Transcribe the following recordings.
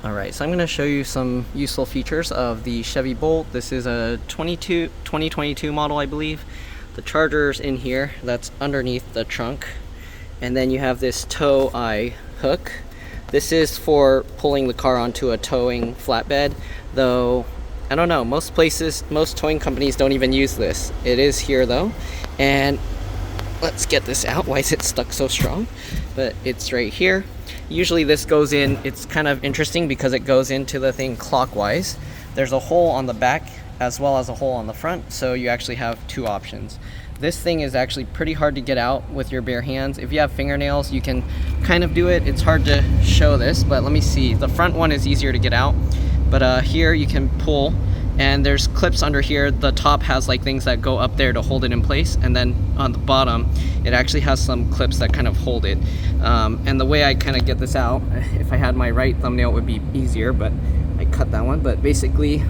Alright, so I'm going to show you some useful features of the Chevy Bolt. This is a 2022 model, I believe. The charger's in here, that's underneath the trunk. And then you have this tow eye hook. This is for pulling the car onto a towing flatbed, though I don't know, most towing companies don't even use this. It is here though, and let's get this out. Why is it stuck so strong? But it's right here. Usually this goes in, it's kind of interesting because it goes into the thing clockwise. There's a hole on the back as well as a hole on the front, so you actually have two options. This thing is actually pretty hard to get out with your bare hands. If you have fingernails, you can kind of do it. It's hard to show this, but let me see. The front one is easier to get out, but here you can pull, and there's clips under here. The top has like things that go up there to hold it in place, and then on the bottom it actually has some clips that kind of hold it. And the way I kind of get this out, if I had my right thumbnail it would be easier, but I cut that one. But basically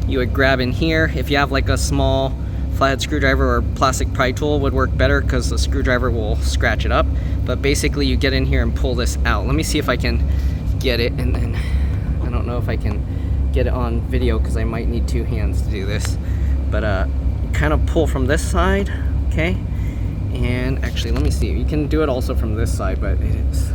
you would grab in here. If you have like a small flathead screwdriver or plastic pry tool would work better because the screwdriver will scratch it up. But basically you get in here and pull this out. Let me see if I can get it, and then I don't know if I can get it on video because I might need two hands to do this. But kind of pull from this side, okay? And actually, let me see. You can do it also from this side, but it is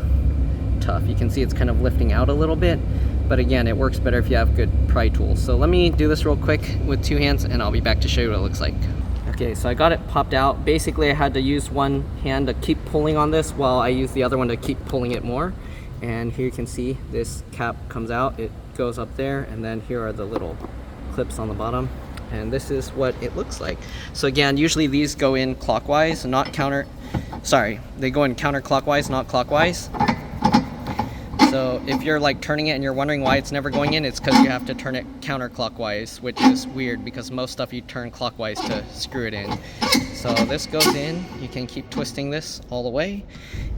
tough. You can see it's kind of lifting out a little bit. But again, it works better if you have good pry tools. So let me do this real quick with two hands and I'll be back to show you what it looks like. Okay, so I got it popped out. Basically, I had to use one hand to keep pulling on this while I use the other one to keep pulling it more. And here you can see this cap comes out. It goes up there, and then here are the little clips on the bottom. And this is what it looks like. So again, usually these go in clockwise, they go in counterclockwise, not clockwise. So if you're like turning it and you're wondering why it's never going in, it's because you have to turn it counterclockwise, which is weird because most stuff you turn clockwise to screw it in. So this goes in, you can keep twisting this all the way,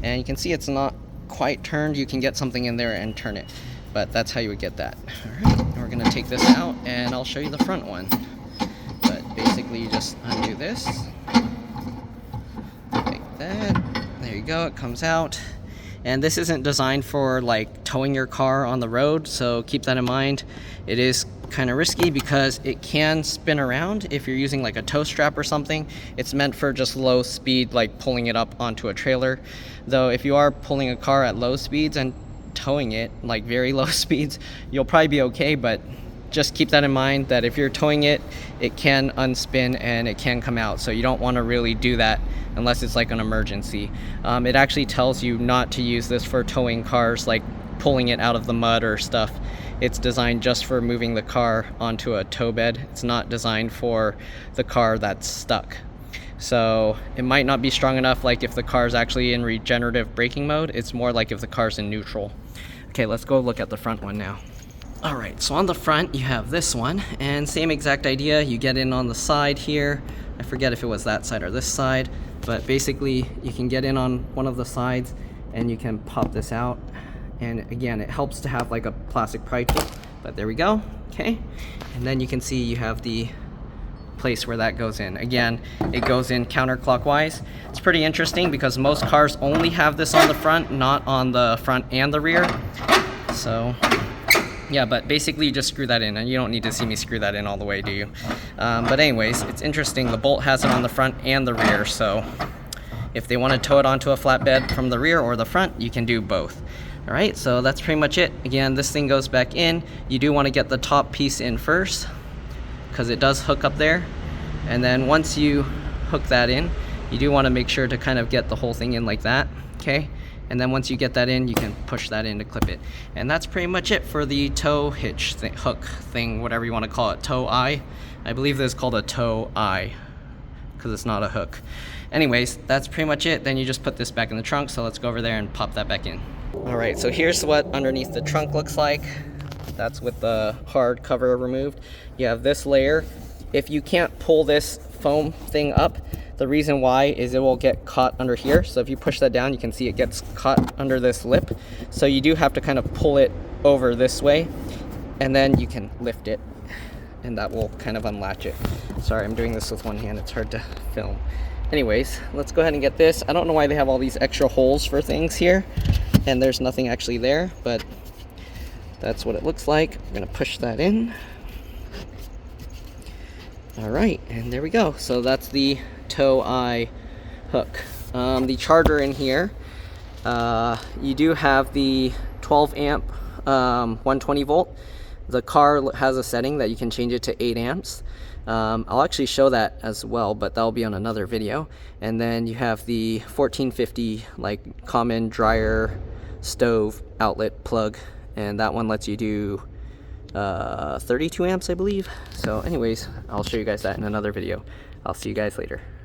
and you can see it's not quite turned. You can get something in there and turn it, but that's how you would get that. All right, we're gonna take this out and I'll show you the front one. But basically you just undo this, like that, there you go, it comes out. And this isn't designed for like towing your car on the road, so keep that in mind. It is kind of risky because it can spin around if you're using like a tow strap or something. It's meant for just low speed, like pulling it up onto a trailer. Though if you are pulling a car at low speeds and towing it like very low speeds, you'll probably be okay, but just keep that in mind that if you're towing it, it can unspin and it can come out. So you don't want to really do that unless it's like an emergency. It actually tells you not to use this for towing cars, like pulling it out of the mud or stuff. It's designed just for moving the car onto a tow bed. It's not designed for the car that's stuck. So it might not be strong enough like if the car's actually in regenerative braking mode. It's more like if the car's in neutral. Okay, let's go look at the front one now. Alright, so on the front you have this one, and same exact idea. You get in on the side here. I forget if it was that side or this side, but basically you can get in on one of the sides and you can pop this out. And again, it helps to have like a plastic pry tool, but there we go, okay? And then you can see you have the place where that goes in. Again, it goes in counterclockwise. It's pretty interesting because most cars only have this on the front, not on the front and the rear. So yeah, but basically you just screw that in, and you don't need to see me screw that in all the way, do you? But anyways, it's interesting. The Bolt has it on the front and the rear, so if they want to tow it onto a flatbed from the rear or the front, you can do both. All right, so that's pretty much it. Again, this thing goes back in. You do want to get the top piece in first because it does hook up there. And then once you hook that in, you do want to make sure to kind of get the whole thing in like that, okay? And then once you get that in, you can push that in to clip it. And that's pretty much it for the tow hitch hook thing, whatever you want to call it, tow eye. I believe this is called a tow eye because it's not a hook. Anyways, that's pretty much it. Then you just put this back in the trunk. So let's go over there and pop that back in. All right, so here's what underneath the trunk looks like. That's with the hard cover removed. You have this layer. If you can't pull this foam thing up, the reason why is it will get caught under here. So if you push that down, you can see it gets caught under this lip. So you do have to kind of pull it over this way, and then you can lift it, and that will kind of unlatch it. Sorry, I'm doing this with one hand. It's hard to film. Anyways, let's go ahead and get this. I don't know why they have all these extra holes for things here, and there's nothing actually there, but that's what it looks like. I'm gonna push that in. All right, and there we go. So that's the tow eye hook. The charger in here, you do have the 12 amp 120 volt. The car has a setting that you can change it to 8 amps. I'll actually show that as well, but that'll be on another video. And then you have the 1450 like common dryer stove outlet plug, and that one lets you do 32 amps, I believe. So anyways, I'll show you guys that in another video. I'll see you guys later.